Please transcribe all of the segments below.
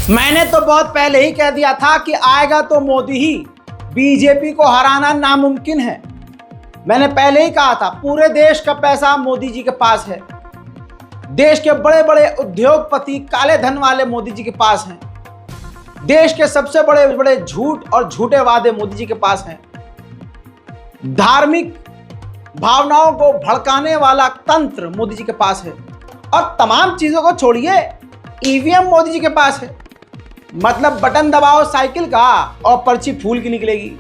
मैंने तो बहुत पहले ही कह दिया था कि आएगा तो मोदी ही, बीजेपी को हराना नामुमकिन है। मैंने पहले ही कहा था, पूरे देश का पैसा मोदी जी के पास है। देश के बड़े बड़े उद्योगपति काले धन वाले मोदी जी के पास हैं। देश के सबसे बड़े बड़े झूठ और झूठे वादे मोदी जी के पास हैं। धार्मिक भावनाओं को भड़काने वाला तंत्र मोदी जी के पास है। और तमाम चीजों को छोड़िए, ईवीएम मोदी जी के पास है। मतलब बटन दबाओ साइकिल का और पर्ची फूल की निकलेगी,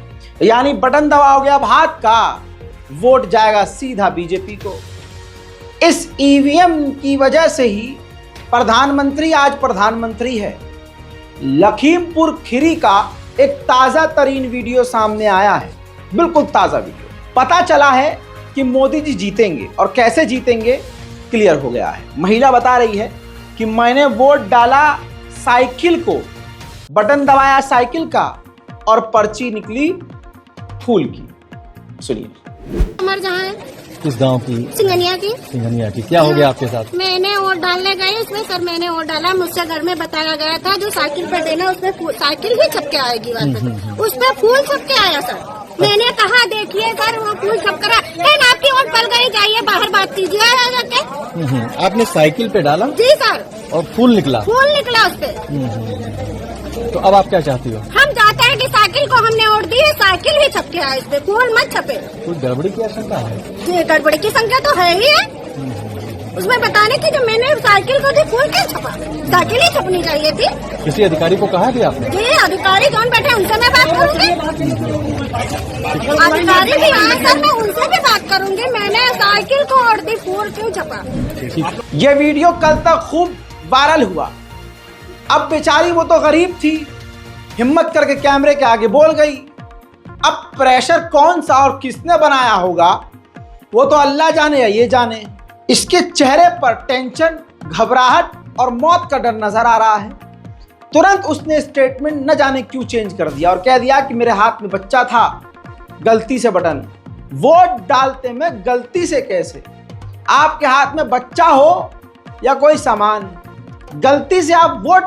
यानी बटन दबाओगे अब हाथ का, वोट जाएगा सीधा बीजेपी को। इस ईवीएम की वजह से ही प्रधानमंत्री आज प्रधानमंत्री है। लखीमपुर खीरी का एक ताजा तरीन वीडियो सामने आया है, बिल्कुल ताजा वीडियो। पता चला है कि मोदी जी जीतेंगे, और कैसे जीतेंगे क्लियर हो गया है। महिला बता रही है कि मैंने वोट डाला साइकिल को, बटन दबाया साइकिल का और पर्ची निकली फूल की। सुनिए। हमारे जहाँ है किस गांव की? सिंगनिया की। सिंघनिया की। क्या हो गया आपके साथ? मैंने वोट डालने गई उसमें सर, मैंने वोट डाला, मुझसे घर में बताया गया था जो साइकिल पे देना उसमें साइकिल भी छपके आएगी, उस पर फूल छपके आया सर। मैंने कहा देखिए सर वो फूल छपकर आपकी वोट पल गई, जाइए बाहर बात कीजिए जाके। आपने साइकिल पे डाला? जी सर। और फूल निकला? फूल निकला उस पे। तो अब आप क्या चाहती हो? हम चाहते हैं कि साइकिल को हमने वोट दी है, साइकिल भी छपके आए, इस पे फूल मत छपे। कोई गड़बड़ी की आशंका है? जी गड़बड़ी की संख्या तो है ही है। उसमें बताने की जो मैंने साइकिल को दी, फूल क्यों छपा? साइकिल ही छपनी चाहिए थी। किसी अधिकारी को कहा भी आपने? जी अधिकारी कौन बैठे उनसे मैं बात करूंगी। अधिकारी भी यहाँ सर, मैं उनसे भी बात करूंगी। मैंने साइकिल को वोट दी, फूल क्यों छपा? ये वीडियो कल तक खूब वायरल हुआ। अब बेचारी वो तो गरीब थी, हिम्मत करके कैमरे के आगे बोल गई। अब प्रेशर कौन सा और किसने बनाया होगा वो तो अल्लाह जाने या ये जाने। इसके चेहरे पर टेंशन, घबराहट और मौत का डर नजर आ रहा है। तुरंत उसने स्टेटमेंट न जाने क्यों चेंज कर दिया और कह दिया कि मेरे हाथ में बच्चा था, गलती से बटन। वोट डालते में गलती से कैसे? आपके हाथ में बच्चा हो या कोई सामान, गलती से आप वोट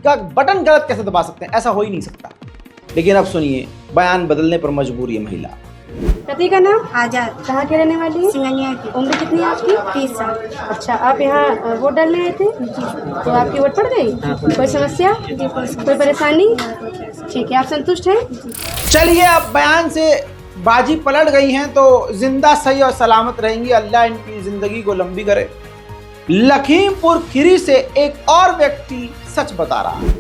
का बटन गलत कैसे दबा सकते हैं? ऐसा हो ही नहीं सकता। लेकिन अब सुनिए, बयान बदलने पर मजबूर ये महिला। पति का नाम? आजाद। कहाँ के रहने वाली है? सिंगनिया की। उम्र कितनी है आपकी? 30 साल। अच्छा, आप यहाँ वोट डालने आए थे? तो आपकी वोट पड़ गई? कोई समस्या? कोई परेशानी? ठीक है, आप संतुष्ट हैं? चलिए, अब बयान से बाजी पलट गई हैं तो जिंदा सही और सलामत रहेंगी। अल्लाह इनकी जिंदगी को लंबी करे। लखीमपुर खीरी से एक और व्यक्ति सच बता रहा है।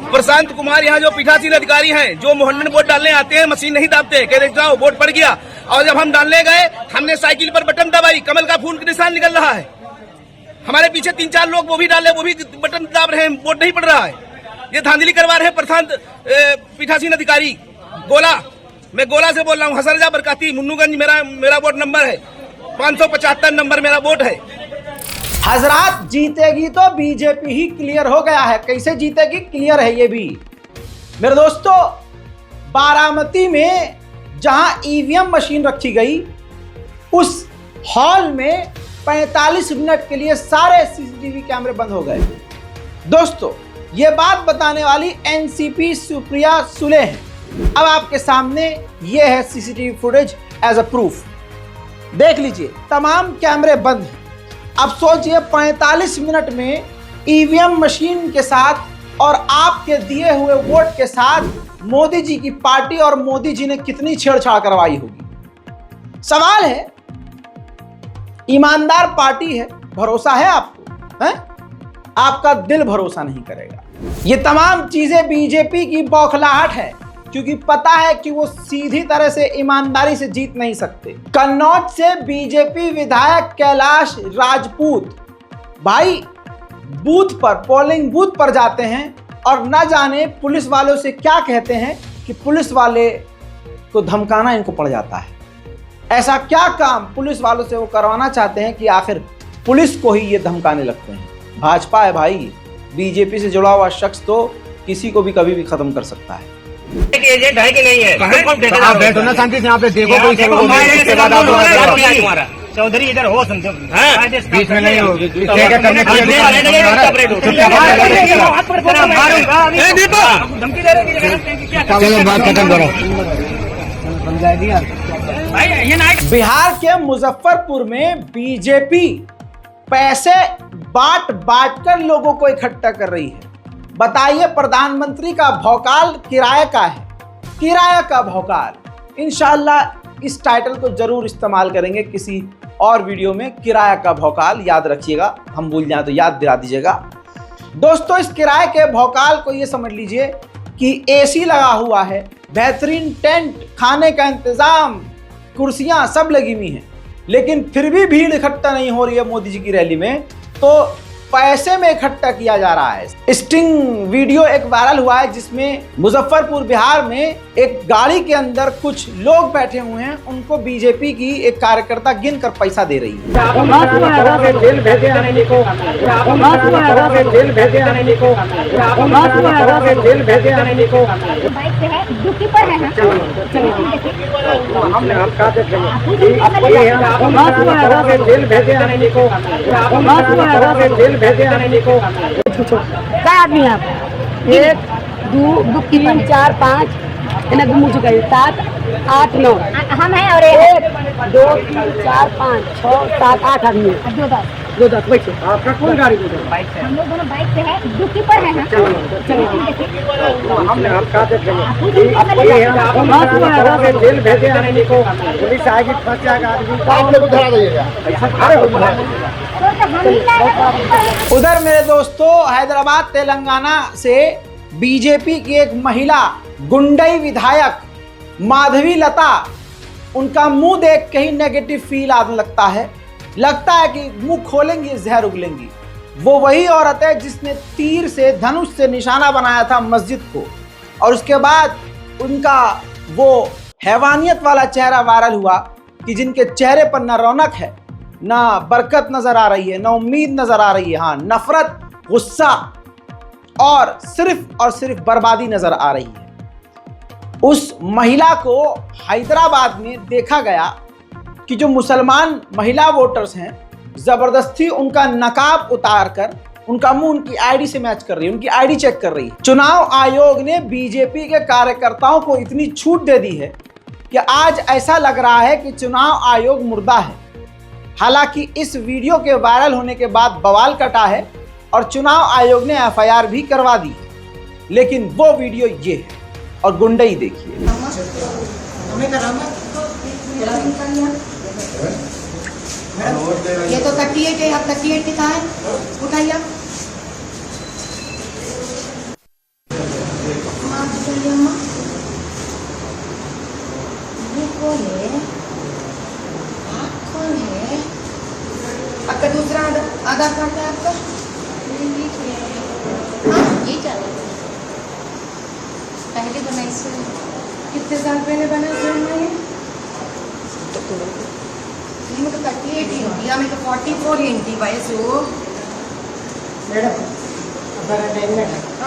प्रशांत कुमार यहाँ जो पीठासीन अधिकारी हैं, जो मोहल्ले में वोट डालने आते हैं, मशीन नहीं दाबते, कह देते जाओ वोट पड़ गया। और जब हम डालने गए, हमने साइकिल पर बटन दबाई, कमल का फूल का निशान निकल रहा है। हमारे पीछे 3-4 लोग वो भी डाले, वो भी बटन दाब रहे हैं, वोट नहीं पड़ रहा है। ये धांधली करवा रहे हैं प्रशांत पीठासीन अधिकारी गोला। मैं गोला से बोल रहा हूँ, हसरजा बरकाती, मुन्नूगंज मेरा वोट नंबर है, 575 नंबर मेरा वोट है। हजरात, जीतेगी तो बीजेपी ही, क्लियर हो गया है। कैसे जीतेगी क्लियर है ये भी। मेरे दोस्तों, बारामती में जहां ईवीएम मशीन रखी गई, उस हॉल में 45 मिनट के लिए सारे सीसीटीवी कैमरे बंद हो गए। दोस्तों, ये बात बताने वाली एनसीपी सुप्रिया सुले है। अब आपके सामने ये है CCTV footage as a proof. देख लीजिए, तमाम कैमरे बंद हैं। अब सोचिए, 45 मिनट में ईवीएम मशीन के साथ और आपके दिए हुए वोट के साथ मोदी जी की पार्टी और मोदी जी ने कितनी छेड़छाड़ करवाई होगी। सवाल है, ईमानदार पार्टी है, भरोसा है आपको? है? आपका दिल भरोसा नहीं करेगा। ये तमाम चीजें बीजेपी की बौखलाहट है, क्योंकि पता है कि वो सीधी तरह से ईमानदारी से जीत नहीं सकते। कन्नौज से बीजेपी विधायक कैलाश राजपूत भाई बूथ पर, पोलिंग बूथ पर जाते हैं और न जाने पुलिस वालों से क्या कहते हैं कि पुलिस वाले को धमकाना इनको पड़ जाता है। ऐसा क्या काम पुलिस वालों से वो करवाना चाहते हैं कि आखिर पुलिस को ही ये धमकाने लगते हैं। भाजपा है भाई, बीजेपी से जुड़ा हुआ शख्स तो किसी को भी कभी भी खत्म कर सकता है। एजेंट है कि नहीं है? आप बैठो ना शांति से, यहाँ पे देखो कोई चौधरी इधर हो सुन बीच में नहीं होगी धमकी दे रहे चलो बात खत्म करो। बिहार के मुजफ्फरपुर में बीजेपी पैसे बांट कर लोगों को इकट्ठा कर रही है। बताइए, प्रधानमंत्री का भौकाल किराए का है, किराया का भौकाल। इंशाल्लाह इस टाइटल को जरूर इस्तेमाल करेंगे किसी और वीडियो में। किराया का भौकाल याद रखिएगा, हम भूल जाए तो याद दिला दीजिएगा। दोस्तों, इस किराए के भौकाल को ये समझ लीजिए कि एसी लगा हुआ है, बेहतरीन टेंट, खाने का इंतजाम, कुर्सियां सब लगी हुई हैं, लेकिन फिर भी भीड़ इकट्ठा नहीं हो रही है मोदी जी की रैली में, तो पैसे में इकट्ठा किया जा रहा है। स्टिंग वीडियो एक वायरल हुआ है जिसमें मुजफ्फरपुर बिहार में एक गाड़ी के अंदर कुछ लोग बैठे हुए हैं, उनको बीजेपी की एक कार्यकर्ता गिनकर पैसा दे रही है। क्या आदमी है आप? 1 2 3 4 5 इन्हें घूम चुका है। 7 8 9 हम हैं और 1 2 3 4 5 6 7 8 आदमी है। 2 10 बैठो। आपका कौन गाड़ी है? बाइक से। हम लोग दोनों बाइक पे है, ड्यूटी पर है। हमने हम कहा थे जेल भेजे आने को, पुलिस आएगी, फंस जाएगा आदमी, आप लोग धरा दीजिएगा। उधर मेरे दोस्तों, हैदराबाद तेलंगाना से बीजेपी की एक महिला गुंडई विधायक माधवी लता, उनका मुंह देख के ही नेगेटिव फील आने लगता है कि मुंह खोलेंगी जहर उगलेंगी। वो वही औरत है जिसने तीर से, धनुष से निशाना बनाया था मस्जिद को, और उसके बाद उनका वो हैवानियत वाला चेहरा वायरल हुआ कि जिनके चेहरे पर न रौनक है, ना बरकत नजर आ रही है, ना उम्मीद नजर आ रही है, हाँ नफरत, गुस्सा और सिर्फ बर्बादी नजर आ रही है। उस महिला को हैदराबाद में देखा गया कि जो मुसलमान महिला वोटर्स हैं, जबरदस्ती उनका नकाब उतार कर उनका मुंह उनकी आईडी से मैच कर रही है, उनकी आईडी चेक कर रही है। चुनाव आयोग ने बीजेपी के कार्यकर्ताओं को इतनी छूट दे दी है कि आज ऐसा लग रहा है कि चुनाव आयोग मुर्दा है। हालांकि इस वीडियो के वायरल होने के बाद बवाल कटा है और चुनाव आयोग ने एफआईआर भी करवा दी है, लेकिन वो वीडियो ये है और गुंडई देखिए। ये तो 38 है, आप 38 कितना है? उठाइए आपका दूसरा आधार कार्ड है आपका? ये चल पहले बनाई से कितने साल पहले बना ये? मैं तो 38 इंटी, मैं तो 44 इंटी वयसु మేడం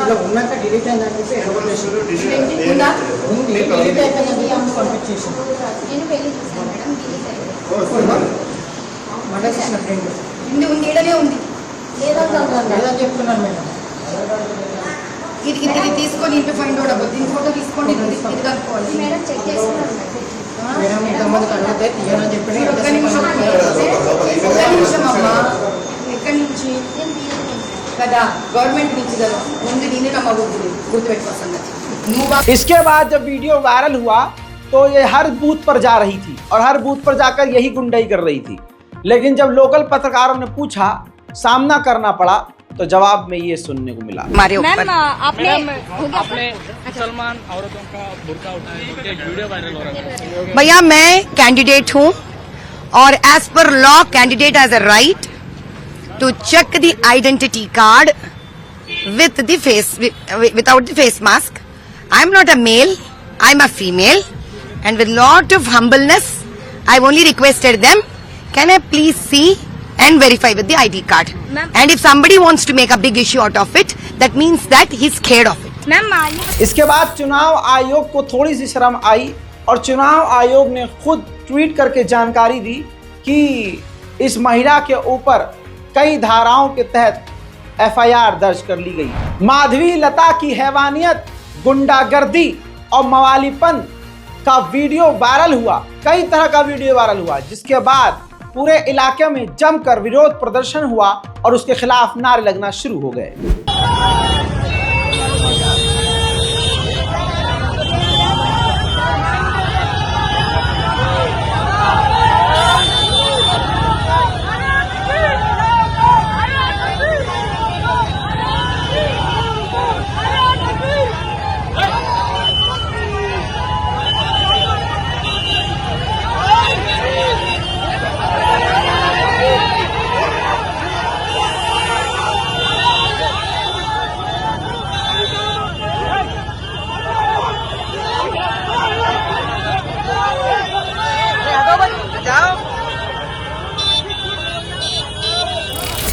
ఇలా ఉన్నాక డిలీట్ అయిందని చెప్పి ఉందా? డిలీట్ అయిపోయిందని అమ్మ పంపించేసి నేను పెళ్లి చేశాను మేడం, డిలీట్ అయ్యింది. మండలించిన ఫ్రెండ్ ఉంది ఈడనే ఉంది. లేదని చెప్తున్నాను మేడం. ఇది తీసుకొని ఇంటి ఫైండ్ అవుట్ అవ్వదు. దీని ఫోటో తీసుకోండి, ఇది కనుక్కోవాలి మేడం చెక్ చేస్తున్నాను మేడం. ఇంతమంది అడిగితే తీయని చెప్పి ఒక్క నిమిషం అమ్మా. ఎక్కడి నుంచి కదా? గవర్నమెంట్ నుంచి కదా ఉంది. నేనే నమ్మకూడదు, గుర్తుపెట్టుకో సంగతి. నువ్వు इसके बाद जब वीडियो वायरल हुआ तो ये हर बूथ पर जा रही थी और हर बूथ पर जाकर यही गुंडई कर रही थी, लेकिन जब लोकल पत्रकारों ने पूछा, सामना करना पड़ा, तो जवाब में ये सुनने को मिला। मैम आपने मुसलमान औरतों का बुर्का उठाने के वीडियो वायरल हो रहा है। भैया मैं कैंडिडेट हूँ और as per law candidate has a right to check the identity card with the face without the face mask. I am not a male, I am a female and with lot of humbleness I only requested them, can I please see and verify with the ID card. And if somebody wants to make a big issue out of it, that means that he's scared of it. Ma'am इसके बाद चुनाव आयोग को थोड़ी सी शर्म आई और चुनाव आयोग ने खुद ट्वीट करके जानकारी दी कि इस महिला के ऊपर कई धाराओं के तहत एफआईआर दर्ज कर ली गई। माधवी लता की हैवानियत, गुंडागर्दी और मवालीपन का वीडियो वायरल हुआ, कई तरह का वीडियो वायरल हुआ, जिसके बाद पूरे इलाके में जमकर विरोध प्रदर्शन हुआ और उसके खिलाफ नारे लगना शुरू हो गए।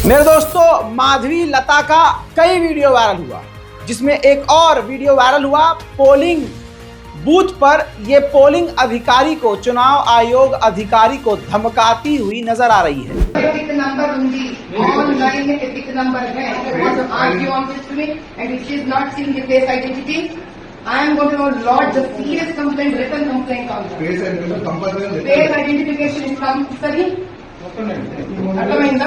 मेरे दोस्तों, माधवी लता का कई वीडियो वायरल हुआ, जिसमें एक और वीडियो वायरल हुआ पोलिंग बूथ पर ये पोलिंग अधिकारी को, चुनाव आयोग अधिकारी को धमकाती हुई नजर आ रही है। एपिक नंबर ఉంది ऑनलाइन में एपिक नंबर है तो argue on this to me and if she is not seeing the face identity I am going to launch the serious complaint, written complaint on face identification is compulsory. అర్థమైందా?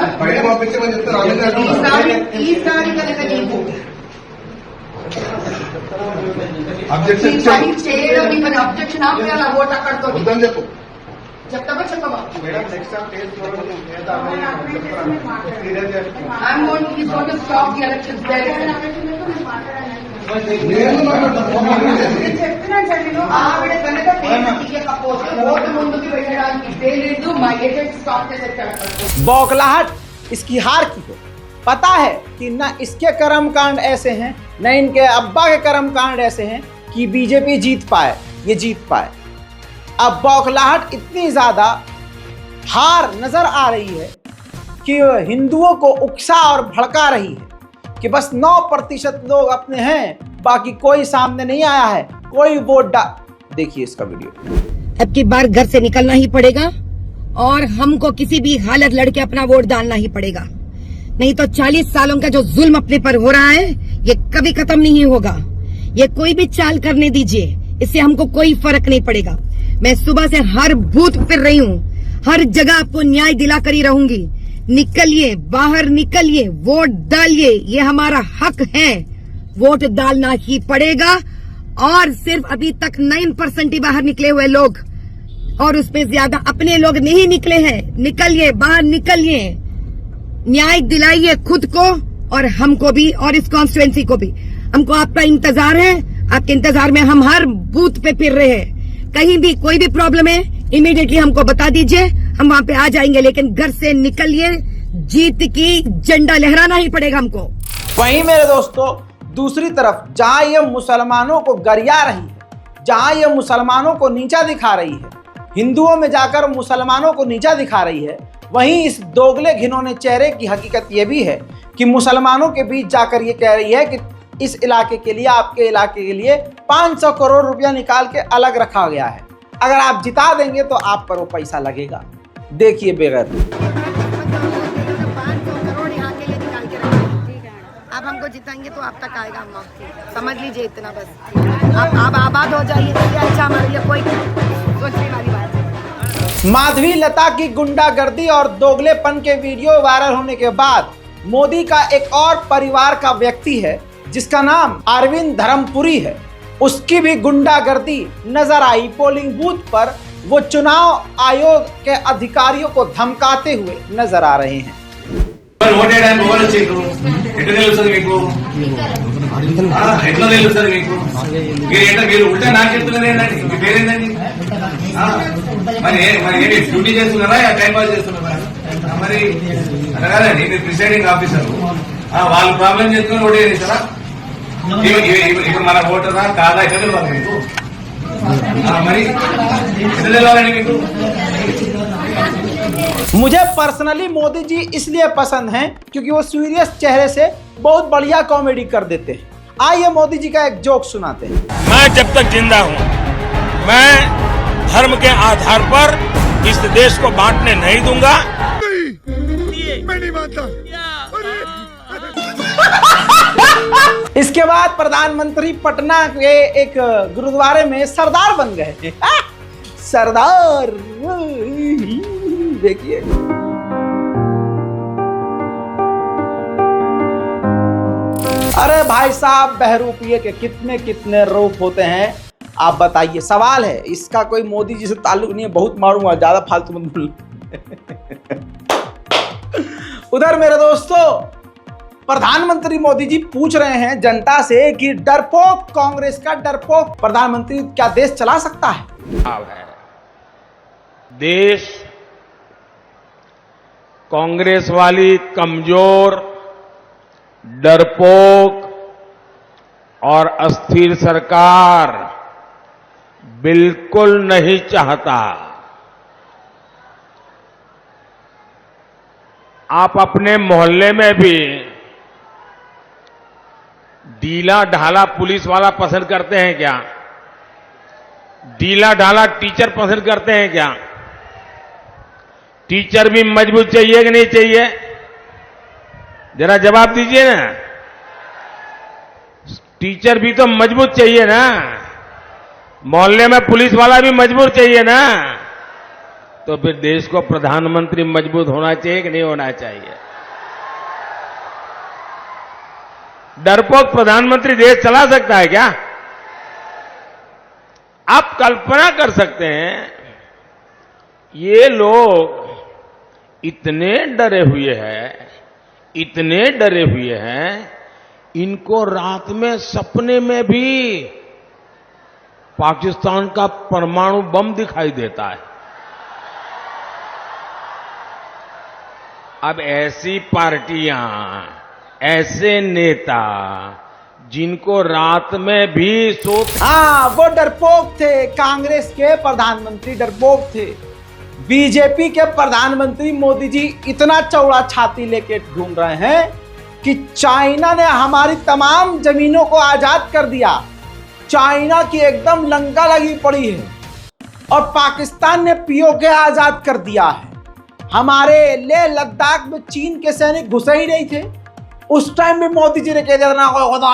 ఈసారి కనుక నీకు చేయడం నీకు objection ఆపేయాలి, ఆ ఓటు అక్కడితో చెప్తావా చెప్పవా? I'm going to stop the elections there. ఆవిడ కనుక తీయకపోతే ఓటు ముందుకు వెళ్ళడానికి లేదు, మా ఏజెంట్ స్టాప్ చేసేస్తారు। बौखलाहट इसकी हार की हो। पता है कि न इसके कर्मकांड ऐसे हैं, न इनके अब्बा के कर्मकांड ऐसे हैं कि बीजेपी जीत पाए, ये जीत पाए। अब बौखलाहट इतनी ज्यादा हार नजर आ रही है कि हिंदुओं को उकसा और भड़का रही है कि बस 9% लोग अपने हैं, बाकी कोई सामने नहीं आया है, कोई वोट देखिए इसका वीडियो। अब की बार घर से निकलना ही पड़ेगा और हमको किसी भी हालत लड़के अपना वोट डालना ही पड़ेगा, नहीं तो 40 सालों का जो जुल्म अपने पर हो रहा है ये कभी खत्म नहीं होगा। ये कोई भी चाल करने दीजिए, इससे हमको कोई फर्क नहीं पड़ेगा। मैं सुबह से हर बूथ फिर रही हूँ, हर जगह आपको न्याय दिला कर ही रहूंगी। निकलिए, बाहर निकलिए, वोट डालिए, ये हमारा हक है, वोट डालना ही पड़ेगा। और सिर्फ अभी तक 9% ही बाहर निकले हुए लोग, और उसमें ज्यादा अपने लोग नहीं निकले हैं। निकलिए, बाहर निकलिए, न्याय दिलाइए खुद को और हमको भी और इस कॉन्स्टिट्यूएंसी को भी। हमको आपका इंतजार है, आपके इंतजार में हम हर बूथ पे फिर रहे हैं। कहीं भी कोई भी प्रॉब्लम है इमीडिएटली हमको बता दीजिए, हम वहां पे आ जाएंगे, लेकिन घर से निकलिए, जीत की झंडा लहराना ही पड़ेगा हमको। वहीं मेरे दोस्तों, दूसरी तरफ जहां ये मुसलमानों को गरिया रही है, जहां ये मुसलमानों को नीचा दिखा रही है, हिंदुओं में जाकर मुसलमानों को नीचा दिखा रही है, वहीं इस दोगले घिनौने चेहरे की हकीकत ये भी है कि मुसलमानों के बीच जाकर ये कह रही है कि इस इलाके के लिए, आपके इलाके के लिए 500 करोड़ रुपया निकाल के अलग रखा गया है, अगर आप जिता देंगे तो आप पर वो पैसा लगेगा। देखिए बेगैर अब हमको जिताएंगे तो आप तक आएगा, अम्मा समझ लीजिए इतना बस। आप आबाद हो जाइए, अच्छा हमारे लिए कोई सोचने वाली बात है। माधवी लता की गुंडागर्दी और दोगलेपन के वीडियो वायरल होने के बाद मोदी का एक और परिवार का व्यक्ति है जिसका नाम अरविंद धर्मपुरी है, उसकी भी गुंडागर्दी नजर आई। पोलिंग बूथ पर वो चुनाव आयोग के अधिकारियों को धमकाते हुए नजर आ रहे हैं। उल्टा ना డ్యూటీ చేస్తున్నారా, టైం పాస్ చేస్తున్నారా? మరి అనగానే మీరు ప్రిసైడింగ్ ఆఫీసర్, వాళ్ళు ప్రాబ్లం చేసుకుని ఓటు చేస్తారా? ఇక్కడ మన ఓటరా కాదా ఎక్కడ తెలియాలి మీకు? మరి ఎక్కడ తెలియాలండి మీకు? मुझे पर्सनली मोदी जी इसलिए पसंद हैं क्योंकि वो सीरियस चेहरे से बहुत बढ़िया कॉमेडी कर देते हैं। आइए मोदी जी का एक जोक सुनाते हैं। मैं जब तक जिंदा हूँ मैं धर्म के आधार पर इस देश को बांटने नहीं दूंगा। मैं नहीं मानता। इसके बाद प्रधानमंत्री पटना के एक गुरुद्वारे में सरदार बन गए। सरदार देखिए। अरे भाई साहब, बहरूपिये के कितने कितने रूप होते हैं आप बताइए। सवाल है, इसका कोई मोदी जी से ताल्लुक नहीं है, बहुत मारूंगा, ज्यादा फालतू मत बोल। उधर मेरे दोस्तों, प्रधानमंत्री मोदी जी पूछ रहे हैं जनता से कि डरपोक कांग्रेस का डरपोक प्रधानमंत्री क्या देश चला सकता है? देश कांग्रेस वाली कमजोर, डरपोक और अस्थिर सरकार बिल्कुल नहीं चाहता। आप अपने मोहल्ले में भी ढीला ढाला पुलिस वाला पसंद करते हैं क्या? ढीला ढाला टीचर पसंद करते हैं क्या? टीचर भी मजबूत चाहिए कि नहीं चाहिए? जरा जवाब दीजिए ना। टीचर भी तो मजबूत चाहिए ना। मोहल्ले में पुलिस वाला भी मजबूत चाहिए ना। तो फिर देश को प्रधानमंत्री मजबूत होना चाहिए कि नहीं होना चाहिए? डरपोक प्रधानमंत्री देश चला सकता है क्या? आप कल्पना कर सकते हैं, ये लोग इतने डरे हुए हैं, इतने डरे हुए हैं, इनको रात में सपने में भी पाकिस्तान का परमाणु बम दिखाई देता है। अब ऐसी पार्टियां, ऐसे नेता जिनको रात में भी हाँ, वो डरपोक थे। कांग्रेस के प्रधानमंत्री डरपोक थे। बीजेपी के प्रधानमंत्री मोदी जी इतना चौड़ा छाती लेके घूम रहे हैं कि चाइना ने हमारी तमाम जमीनों को आजाद कर दिया। चाइना की एकदम लंका लगी पड़ी है और पाकिस्तान ने पीओके आजाद कर दिया है। हमारे लेह लद्दाख में चीन के सैनिक घुसे ही नहीं थे। उस टाइम भी मोदी जी ने कह दिया ना कोई खुदा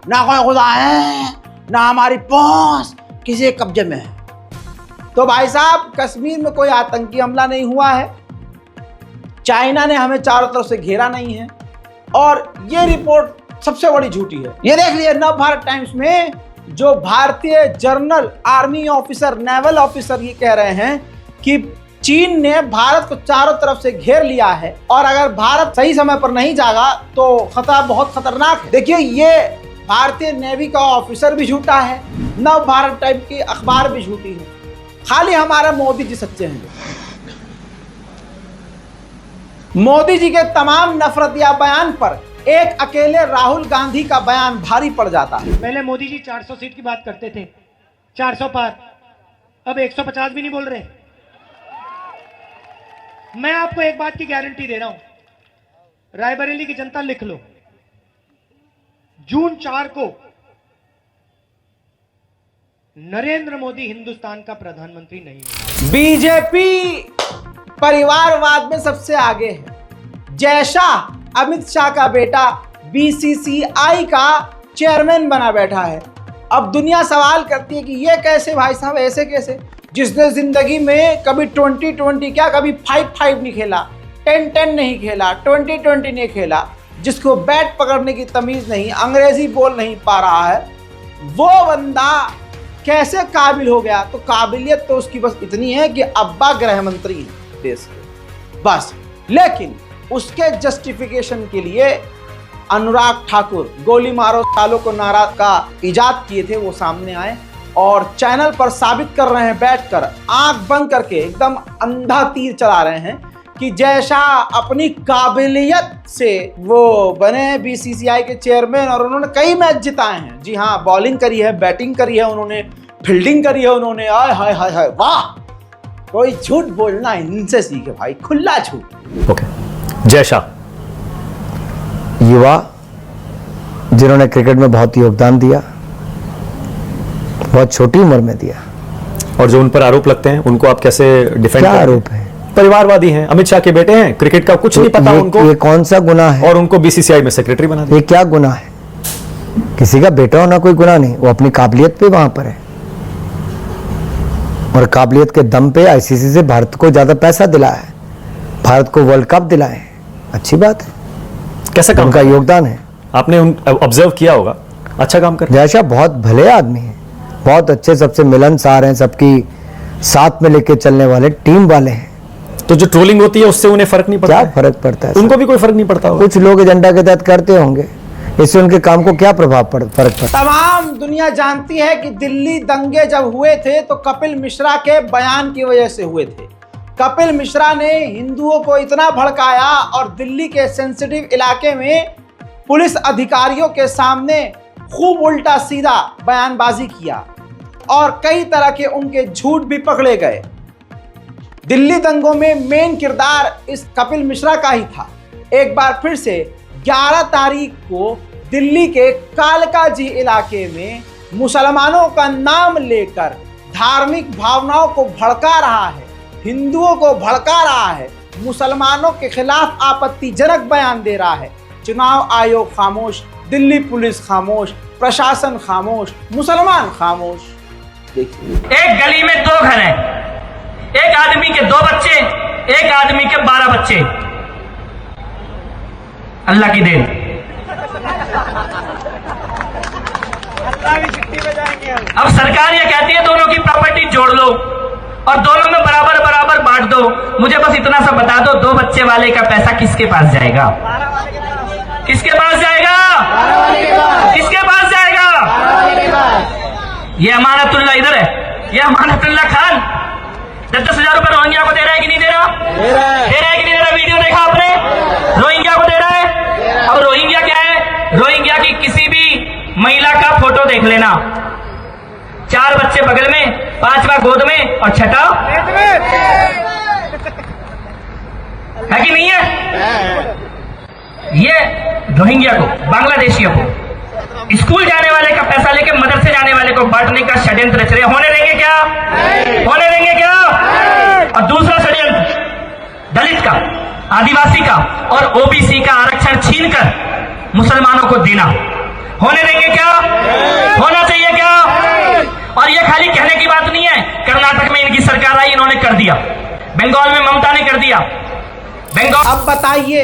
ना कोई खुदा है, ना हमारी पहुंच किसी कब्जे में है। तो भाई साहब, कश्मीर में कोई आतंकी हमला नहीं हुआ है। चाइना ने हमें चारों तरफ से घेरा नहीं है और ये रिपोर्ट सबसे बड़ी झूठी है। ये देख लिए नव भारत टाइम्स में जो भारतीय journal army officer, naval officer ये कह रहे हैं कि चीन ने भारत को चारों तरफ से घेर लिया है और अगर भारत सही समय पर नहीं जागा तो खतरा बहुत खतरनाक है। देखिए, ये भारतीय नेवी का ऑफिसर भी झूठा है, नव भारत टाइम की अखबार भी झूठी है। खाली हमारा मोदी जी सच्चे हैं। मोदी जी के तमाम नफरतिया बयान पर एक अकेले राहुल गांधी का बयान भारी पड़ जाता है। पहले मोदी जी 400 सीट की बात करते थे, 400 पार, अब 150 भी नहीं बोल रहे। मैं आपको एक बात की गारंटी दे रहा हूं, रायबरेली की जनता लिख लो, जून 4 को नरेंद्र मोदी हिंदुस्तान का प्रधानमंत्री नहीं है। बीजेपी परिवारवाद में सबसे आगे है। जैसा अमित शाह का बेटा बीसीसीआई का चेयरमैन बना बैठा है। अब दुनिया सवाल करती है कि ये कैसे भाई साहब, ऐसे कैसे? जिसने जिंदगी में कभी 2020 क्या, कभी 5-5 नहीं खेला, 10-10 नहीं खेला, 20-20 नहीं खेला, जिसको बैट पकड़ने की तमीज नहीं, अंग्रेजी बोल नहीं पा रहा है, वो बंदा कैसे काबिल हो गया? तो काबिलियत तो उसकी बस इतनी है कि अब्बा गृह मंत्री है देश के, बस। लेकिन उसके जस्टिफिकेशन के लिए अनुराग ठाकुर गोली मारो सालों को नारा का इजाद किए थे, वो सामने आए और चैनल पर साबित कर रहे हैं, बैठकर आंख बंद करके एकदम अंधा तीर चला रहे हैं कि जैसा अपनी काबिलियत से वो बने बीसीसीआई के चेयरमैन और उन्होंने कई मैच जिताए हैं। जी हाँ, बॉलिंग करी है, बैटिंग करी है उन्होंने, फील्डिंग करी है उन्होंने। आय हाय हाय हाय, वाह! कोई झूठ बोलना इनसे सीखे भाई, खुला झूठ। ओके, जय शाह युवा जिन्होंने क्रिकेट में बहुत योगदान दिया, बहुत छोटी उम्र में दिया, और जो उन पर आरोप लगते हैं उनको आप कैसे डिफेंड क्या आरोप है? परिवारवादी हैं, अमित शाह के बेटे हैं, क्रिकेट का कुछ नहीं पता उनको, ये कौन सा गुनाह है? और उनको बीसीसीआई में सेक्रेटरी बना दिया। ये क्या गुनाह है? किसी का बेटा होना कोई गुनाह नहीं, वो अपनी काबिलियत पे वहां पर है, और काबिलियत के दम पे आईसीसी से भारत को ज्यादा पैसा दिलाया है, भारत को वर्ल्ड कप दिलाए हैं, अच्छी बात है, कैसा काम उनका योगदान है। आपने ऑब्जर्व किया होगा, अच्छा काम कर। जय शाह बहुत भले आदमी हैं, बहुत अच्छे, सबसे मिलनसार हैं, सबकी साथ में लेके चलने वाले टीम वाले हैं। तो जो ट्रोलिंग होती है उससे उन्हें फर्क नहीं पड़ता? क्या फर्क पड़ता है? उनको भी कोई फर्क नहीं पड़ता होगा। कुछ लोग एजेंडा के तहत करते होंगे, इससे उनके काम को क्या फर्क पड़ता? तमाम दुनिया जानती है कि दिल्ली दंगे जब हुए थे तो कपिल मिश्रा के बयान की वजह से हुए थे। कपिल मिश्रा ने हिंदुओं को इतना भड़काया और दिल्ली के सेंसिटिव इलाके में पुलिस अधिकारियों के सामने खूब उल्टा सीधा बयानबाजी किया और कई तरह के उनके झूठ भी पकड़े गए। दिल्ली दंगों में मेन किरदार इस कपिल मिश्रा का ही था। एक बार फिर से 11 तारीख को दिल्ली के कालका जी इलाके में मुसलमानों का नाम लेकर धार्मिक भावनाओं को भड़का रहा है, हिंदुओं को भड़का रहा है, मुसलमानों के खिलाफ आपत्तिजनक बयान दे रहा है। चुनाव आयोग खामोश, दिल्ली पुलिस खामोश, प्रशासन खामोश, मुसलमान खामोश। देखिए, एक गली में 2 घर हैं, एक आदमी के 2 बच्चे, एक आदमी के 12 बच्चे। अल्लाह की देन। अब सरकार ये कहती है दोनों की प्रॉपर्टी जोड़ लो और दोनों में बराबर बराबर बांट दो। मुझे बस इतना सा बता दो, 2 बच्चे वाले का पैसा किसके पास जाएगा? किसके पास जाएगा? किसके पास जाएगा? ये अमानतुल्लाह इधर है, ये अमानतुल्लाह खान 10,000 रुपए रोहिंग्या को दे रहा है कि नहीं दे रहा? दे रहा है कि नहीं दे रहा? वीडियो देखा आपने? रोहिंग्या को दे रहा है। अब रोहिंग्या क्या है? रोहिंग्या की किसी भी महिला का फोटो देख लेना, 4 बच्चे बगल में, 5वां गोद में और 6ठा है कि नहीं है? ये रोहिंग्या को, बांग्लादेशियों को, स्कूल जाने वाले का पैसा लेके मदरसे जाने वाले को बांटने का षड्यंत्र रच रहे। होने देंगे क्या? होने देंगे क्या? और दूसरा षड्यंत्र दलित का, आदिवासी का और ओबीसी का आरक्षण छीनकर मुसलमानों को देना। होने देंगे क्या? होना चाहिए क्या? और ये खाली कहने की बात नहीं है। कर्नाटक में इनकी सरकार आई, इन्होंने कर दिया। बंगाल में ममता ने कर दिया। बंगाल। अब बताइए,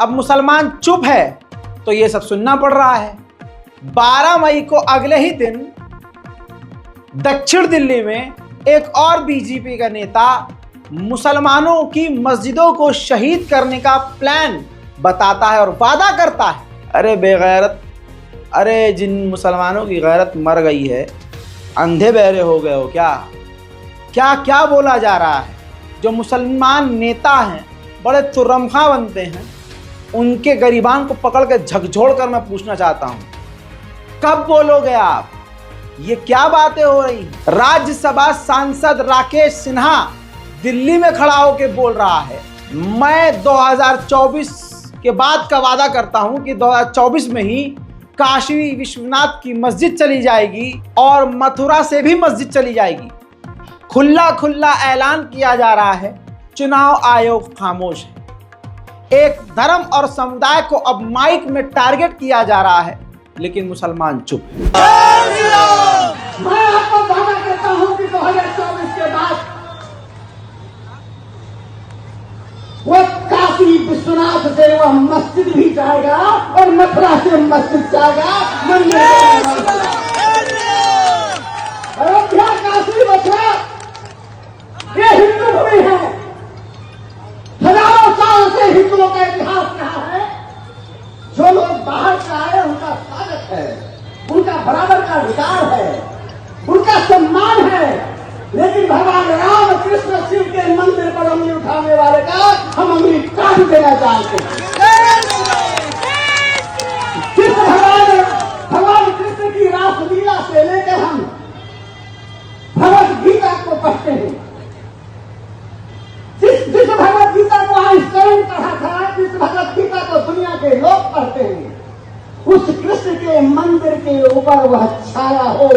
अब मुसलमान चुप है तो ये सब सुनना पड़ रहा है। 12 मई को अगले ही दिन दक्षिण दिल्ली में एक और बीजेपी का नेता मुसलमानों की मस्जिदों को शहीद करने का प्लान बताता है और वादा करता है। अरे बेगैरत, अरे जिन मुसलमानों की गैरत मर गई है, अंधे बहरे हो गए हो क्या? क्या क्या बोला जा रहा है? जो मुसलमान नेता हैं, बड़े तुरमखा बनते हैं, उनके गरीबान को पकड़ के झकझोड़ कर मैं पूछना चाहता हूं, कब बोलोगे आप? ये क्या बातें हो रही हैं? राज्यसभा सांसद राकेश सिन्हा दिल्ली में खड़ा होकर बोल रहा है, मैं 2024 के बाद का वादा करता हूं कि 2024 में ही काशी विश्वनाथ की मस्जिद चली जाएगी और मथुरा से भी मस्जिद चली जाएगी। खुला खुला ऐलान किया जा रहा है। चुनाव आयोग खामोश है। एक धर्म और समुदाय को अब माइक में टारगेट किया जा रहा है, लेकिन मुसलमान चुप है। मैं आपको दावा करता हूं कि 2024 के बाद वो काशी विश्वनाथ से वह मस्जिद भी जाएगा और मथुरा से मस्जिद जाएगा। अयोध्या, काशी, मथुरा ये हिंदू भूमि है। हजारों साल से हिंदुओं का इतिहास रहा है। जो लोग बाहर से आए उनका स्वागत है, उनका बराबर का अधिकार है, उनका सम्मान है, लेकिन भगवान राम कृष्ण शिव के मंदिर पर उंगली उठाने वाले का हम उंगली काट देना चाहते हैं। जिस भगवान कृष्ण की रासलीला से लेकर हम भगवत गीता को पढ़ते हैं, जिस भगवत गीता को आइंस्टाइन पढ़ा था, जिस भगवत गीता को दुनिया के लोग पढ़ते हैं, उस कृष्ण के मंदिर के ऊपर वह छाया हो,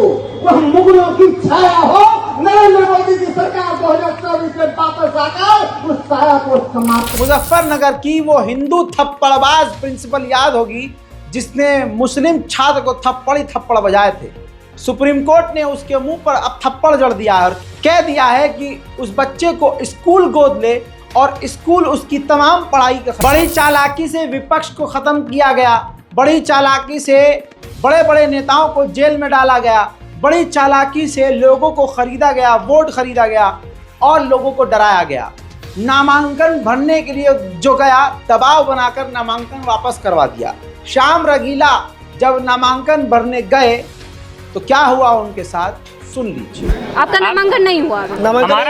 वह मुगलों की छाया हो, नरेंद्र मोदी की सरकार 2024 में वापस आकर उस साया को समाप्त। मुजफ्फरनगर की वो हिंदू थप्पड़बाज प्रिंसिपल याद होगी जिसने मुस्लिम छात्र को थप्पड़ ही थप्पड़ बजाए थे। सुप्रीम कोर्ट ने उसके मुंह पर अब थप्पड़ जड़ दिया है और कह दिया है कि उस बच्चे को स्कूल गोद ले और स्कूल उसकी तमाम पढ़ाई का। बड़ी चालाकी से विपक्ष को खत्म किया गया, बड़ी चालाकी से बड़े बड़े नेताओं को जेल में डाला गया, बड़ी चालाकी से लोगों को खरीदा गया, वोट खरीदा गया और लोगों को डराया गया। नामांकन भरने के लिए जो गया दबाव बनाकर नामांकन वापस करवा दिया। श्याम रंगीला जब नामांकन भरने गए तो क्या हुआ उनके साथ, सुन लीजिए। आपका नामांकन नहीं हुआ?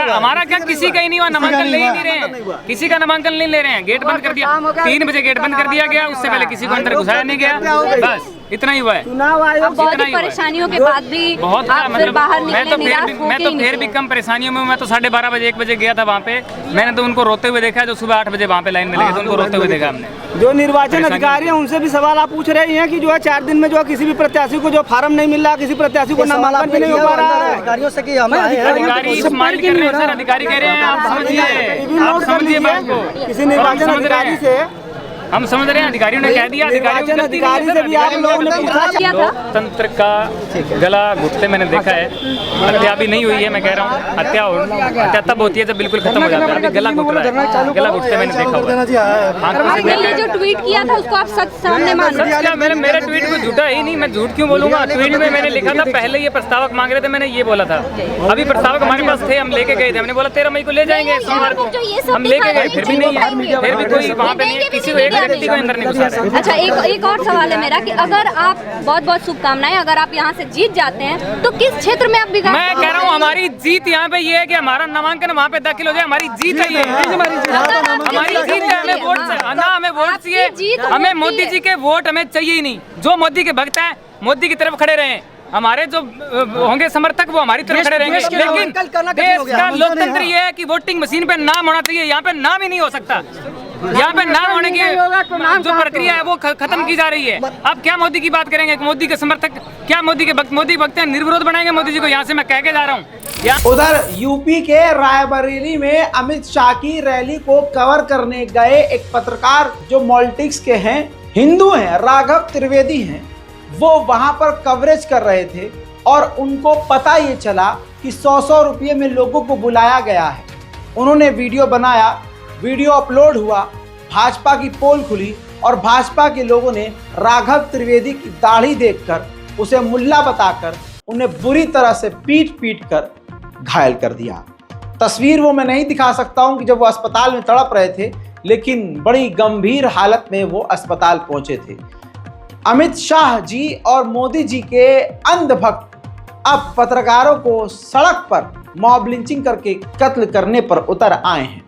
हमारा क्या, किसी का ही नहीं हुआ, नामांकन ले ही नहीं रहे हैं, किसी का नामांकन नहीं ले रहे हैं। गेट बंद कर दिया, 3 बजे गेट बंद कर दिया गया, उससे पहले किसी को अंदर घुसाया नहीं गया, बस इतना ही हुआ है। बहुत ही परेशानियों के बाद भी बहुत मतलब बाहर मैं तो फिर भी कम परेशानियों में हूँ। मैं तो 12:30 बजे 1 बजे गया था वहाँ पे, मैंने तो उनको रोते हुए देखा। जो सुबह 8 बजे वहाँ पे लाइन में लगे थे उनको रोते हुए देखा हमने। जो निर्वाचन अधिकारी है उनसे भी सवाल आप पूछ रहे हैं कि जो है 4 दिन में जो किसी भी प्रत्याशी को जो फार्म नहीं मिल रहा, किसी प्रत्याशी को नामांकन भी नहीं हो पा रहा है। अधिकारियों से कि हमें अधिकारी स्माइल कर रहे हैं सर, अधिकारी कह रहे हैं आप समझिए बात को। किसी निर्वाचन अधिकारी से हम समझ रहे हैं, अधिकारियों ने कह दिया, अधिकारी से भी आप लोगों ने पूछा क्या था? लोकतंत्र का गला घुटते मैंने देखा है। हत्या भी नहीं हुई है, मैं कह रहा हूँ हत्या तब होती है जब बिल्कुल खत्म हो जाता है। अभी गला घुट रहा है, गला घुटते मैंने देखा हुआ। ये जो ट्वीट किया था उसको आप सच सामने मान रहे हैं? मेरे ट्वीट को झूठा ही नहीं, मैं झूठ क्यों बोलूंगा। ट्वीट में मैंने लिखा था, पहले ये प्रस्तावक मांग रहे थे, मैंने ये बोला था। अभी प्रस्तावक हमारे पास थे, हम लेके गए थे, हमने बोला 13 मई को ले जाएंगे, सोमवार को हम लेके गए, फिर भी नहीं है, फिर भी कोई वहाँ पे नहीं है, किसी एक व्यक्ति को अंदर नहीं घुसा। अच्छा, एक और सवाल है मेरा कि अगर आप बहुत शुभकामनाएं, अगर आप यहाँ से जीत जाते हैं तो किस क्षेत्र में आप बिगाड़? मैं कह रहा हूँ हमारी जीत यहाँ पे ये है कि हमारा नामांकन वहाँ पे दाखिल हो जाए। हमारी जीत है ये, हमारी जीत है। हमें वोट ना, हमें वोट चाहिए, हमें मोदी जी के वोट हमें चाहिए ही नहीं। जो मोदी के भक्त हैं मोदी की तरफ खड़े रहे, हमारे जो होंगे समर्थक वो हमारी तरफ खड़े रहेंगे। लेकिन देश का लोकतंत्र ये है कि वोटिंग मशीन पे नाम होना चाहिए, यहाँ पे नाम ही नहीं हो सकता। यहाँ पे नाम होने की जो प्रक्रिया है वो खत्म की जा रही है। अब क्या मोदी की बात करेंगे? मोदी के समर्थक क्या मोदी के भक्त हैं, निर्विरोध बनाएंगे मोदी जी को। यहाँ से मैं कह के जा रहा हूँ। उधर यूपी के रायबरेली में अमित शाह की रैली को कवर करने गए एक पत्रकार जो पॉलिटिक्स के हैं, हिंदू हैं, राघव त्रिवेदी हैं, वो वहां पर कवरेज कर रहे थे और उनको पता ये चला कि 100 रुपये में लोगों को बुलाया गया है। उन्होंने वीडियो बनाया, वीडियो अपलोड हुआ, भाजपा की पोल खुली और भाजपा के लोगों ने राघव त्रिवेदी की दाढ़ी देखकर उसे मुल्ला बताकर उन्हें बुरी तरह से पीट कर घायल कर दिया। तस्वीर वो मैं नहीं दिखा सकता हूं कि जब वो अस्पताल में तड़प रहे थे, लेकिन बड़ी गंभीर हालत में वो अस्पताल पहुंचे थे। अमित शाह जी और मोदी जी के अंधभक्त अब पत्रकारों को सड़क पर मॉब लिंचिंग करके कत्ल करने पर उतर आए हैं।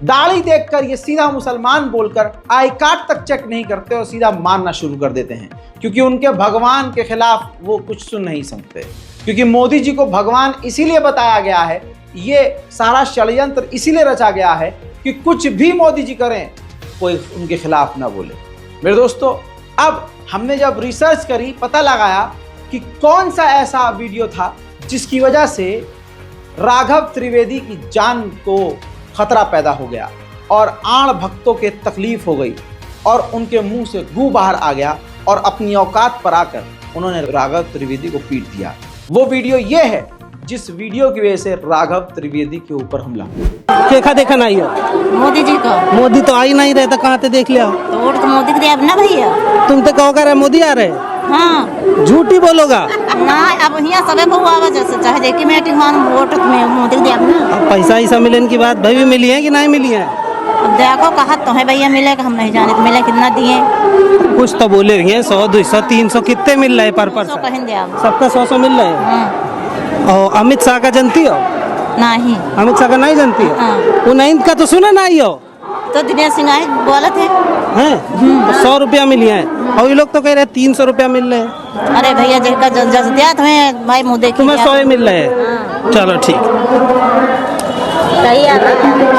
दाढ़ी देखकर ये सीधा मुसलमान बोलकर आई कार्ड तक चेक नहीं करते और सीधा मारना शुरू कर देते हैं, क्योंकि उनके भगवान के खिलाफ वो कुछ सुन नहीं सकते। क्योंकि मोदी जी को भगवान इसीलिए बताया गया है, ये सारा षड्यंत्र इसीलिए रचा गया है कि कुछ भी मोदी जी करें कोई उनके खिलाफ ना बोले। मेरे दोस्तों, अब हमने जब रिसर्च करी, पता लगाया कि कौन सा ऐसा वीडियो था जिसकी वजह से राघव त्रिवेदी की जान को खतरा पैदा हो गया और आण भक्तों के तकलीफ हो गई और उनके मुंह से गू बाहर आ गया और अपनी औकात पर आकर उन्होंने राघव त्रिवेदी को पीट दिया। वो वीडियो ये है जिस वीडियो की वजह से राघव त्रिवेदी के ऊपर हमला देखा देखा नहीं हो मोदी जी को। मोदी तो आ ही नहीं रहे, तो कहाँ से देख लिया? तो वोट तो मोदी को दिया ना भैया। तुम तो कहो कर मोदी आ रहे? हाँ, झूठी बोलोगा ना। अब यहाँ सबे को हुआ जैसे चाहे देखी मीटिंग वोट में मोदी को दिया ना। अब पैसा ऐसा मिलने की बात भाई भी मिली है कि नहीं मिली है? अब देखो कहा तो है भैया मिलेगा, हम नहीं जाने तो मिले कितना दिए। कुछ तो बोले 100, 200, 300 कितने मिल रहे पर पर्सन? सबका 100 मिल रहे हैं। और अमित शाह का जानती हो? नहीं, अमित शाह का नहीं जानती हो? वो नहीं का तो सुना नहीं हो? तो दिनेश सिंह आए बोले थे हैं 100 रुपया मिली है और ये लोग तो कह रहे 300 रुपया मिल रहे हैं। अरे भैया जिनका जज्तियात है भाई मुँह देखिए, तुम्हें 100 मिल रहे हैं। चलो ठीक,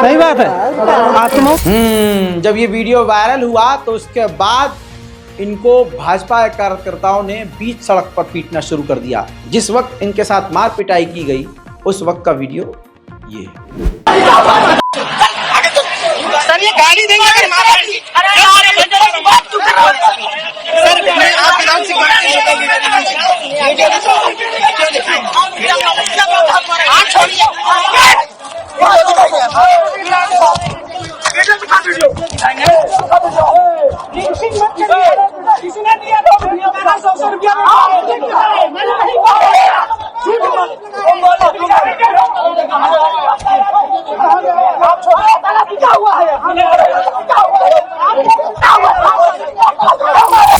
सही बात है। जब ये वीडियो वायरल हुआ तो उसके बाद इनको भाजपा कार्यकर्ताओं ने बीच सड़क पर पीटना शुरू कर दिया। जिस वक्त इनके साथ मार पिटाई की गई उस वक्त का वीडियो ये है। सर ये गाड़ी देंगे अगर सर मैं आपके नाम से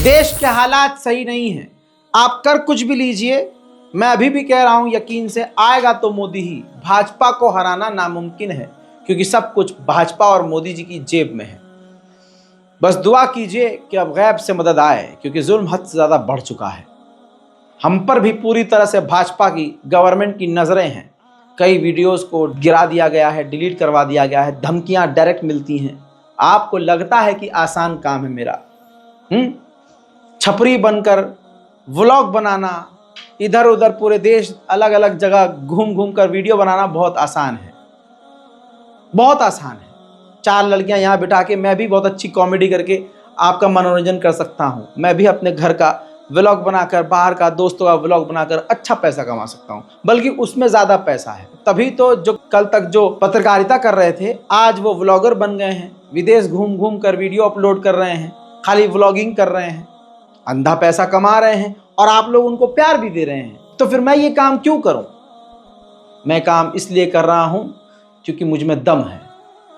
देश के हालात सही नहीं हैं। आप कर कुछ भी लीजिए, मैं अभी भी कह रहा हूं यकीन से आएगा तो मोदी ही। भाजपा को हराना नामुमकिन है क्योंकि सब कुछ भाजपा और मोदी जी की जेब में है। बस दुआ कीजिए कि अब गैब से मदद आए क्योंकि जुल्म हद से ज़्यादा बढ़ चुका है। हम पर भी पूरी तरह से भाजपा की गवर्नमेंट की नज़रें हैं। कई वीडियोस को गिरा दिया गया है, डिलीट करवा दिया गया है, धमकियां डायरेक्ट मिलती हैं। आपको लगता है कि आसान काम है मेरा? छपरी बनकर व्लॉग बनाना, इधर उधर पूरे देश अलग अलग जगह घूम घूम कर वीडियो बनाना बहुत आसान है, बहुत आसान है। 4 लड़कियां यहाँ बिठा के मैं भी बहुत अच्छी कॉमेडी करके आपका मनोरंजन कर सकता हूँ। मैं भी अपने घर का व्लॉग बनाकर, बाहर का दोस्तों का व्लॉग बनाकर अच्छा पैसा कमा सकता हूँ, बल्कि उसमें ज़्यादा पैसा है। तभी तो जो कल तक जो पत्रकारिता कर रहे थे आज वो व्लॉगर बन गए हैं, विदेश घूम घूम कर वीडियो अपलोड कर रहे हैं, खाली व्लॉगिंग कर रहे हैं, अंधा पैसा कमा रहे हैं और आप लोग उनको प्यार भी दे रहे हैं। तो फिर मैं ये काम क्यों करूं? मैं काम इसलिए कर रहा हूं क्योंकि मुझ में दम है।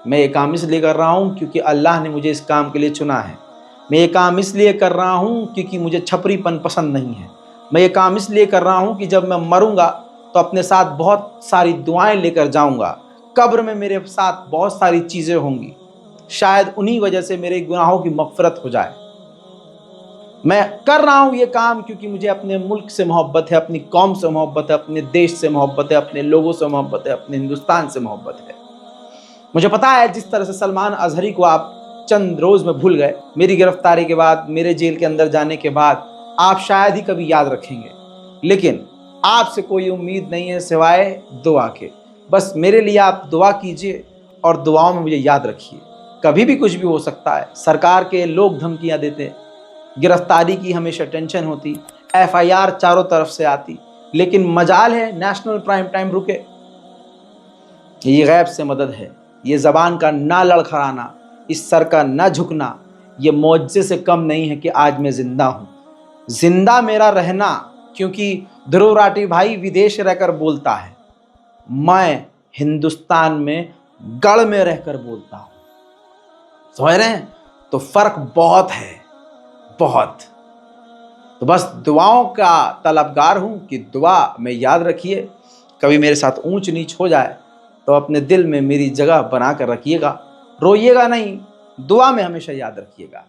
मैं ये काम इसलिए कर रहा हूं क्योंकि अल्लाह ने मुझे इस काम के लिए चुना है। मैं ये काम इसलिए कर रहा हूं क्योंकि मुझे छपरीपन पसंद नहीं है। मैं ये काम इसलिए कर रहा हूं कि जब मैं मरूंगा तो अपने साथ बहुत सारी दुआएं लेकर जाऊंगा। कब्र में मेरे साथ बहुत सारी चीज़ें होंगी, शायद उन्हीं वजह से मेरे गुनाहों की मग़फ़िरत हो जाए। मैं कर रहा हूँ ये काम क्योंकि मुझे अपने मुल्क से मोहब्बत है, अपनी कौम से मोहब्बत है, अपने देश से मोहब्बत है, अपने लोगों से मोहब्बत है, अपने हिंदुस्तान से मोहब्बत है। मुझे पता है जिस तरह से सलमान अजहरी को आप चंद रोज़ में भूल गए, मेरी गिरफ्तारी के बाद, मेरे जेल के अंदर जाने के बाद आप शायद ही कभी याद रखेंगे। लेकिन आपसे कोई उम्मीद नहीं है सिवाय दुआ के। बस मेरे लिए आप दुआ कीजिए और दुआओं में मुझे याद रखिए। कभी भी कुछ भी हो सकता है। सरकार के लोग धमकियाँ देते, गिरफ्तारी की हमेशा टेंशन होती, FIR चारों तरफ से आती, लेकिन मजाल है नेशनल प्राइम टाइम रुके। ये गैब से मदद है, ये ज़बान का ना लड़खड़ाना, इस सर का ना झुकना, ये मौजज़े से कम नहीं है कि आज मैं ज़िंदा हूँ। ज़िंदा मेरा रहना क्योंकि ध्रुव राठी भाई विदेश रहकर बोलता है, मैं हिंदुस्तान में गढ़ में रहकर बोलता हूँ। समझ रहे हैं? तो फ़र्क बहुत है, बहुत। तो बस दुआओं का तलबगार हूँ कि दुआ में याद रखिए। कभी मेरे साथ ऊंच नीच हो जाए तो अपने दिल में मेरी जगह बना कर रखिएगा। रोइएगा नहीं, दुआ में हमेशा याद रखिएगा।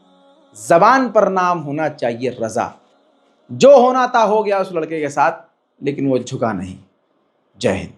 ज़बान पर नाम होना चाहिए रज़ा। जो होना था हो गया उस लड़के के साथ, लेकिन वो झुका नहीं। जय हिंद।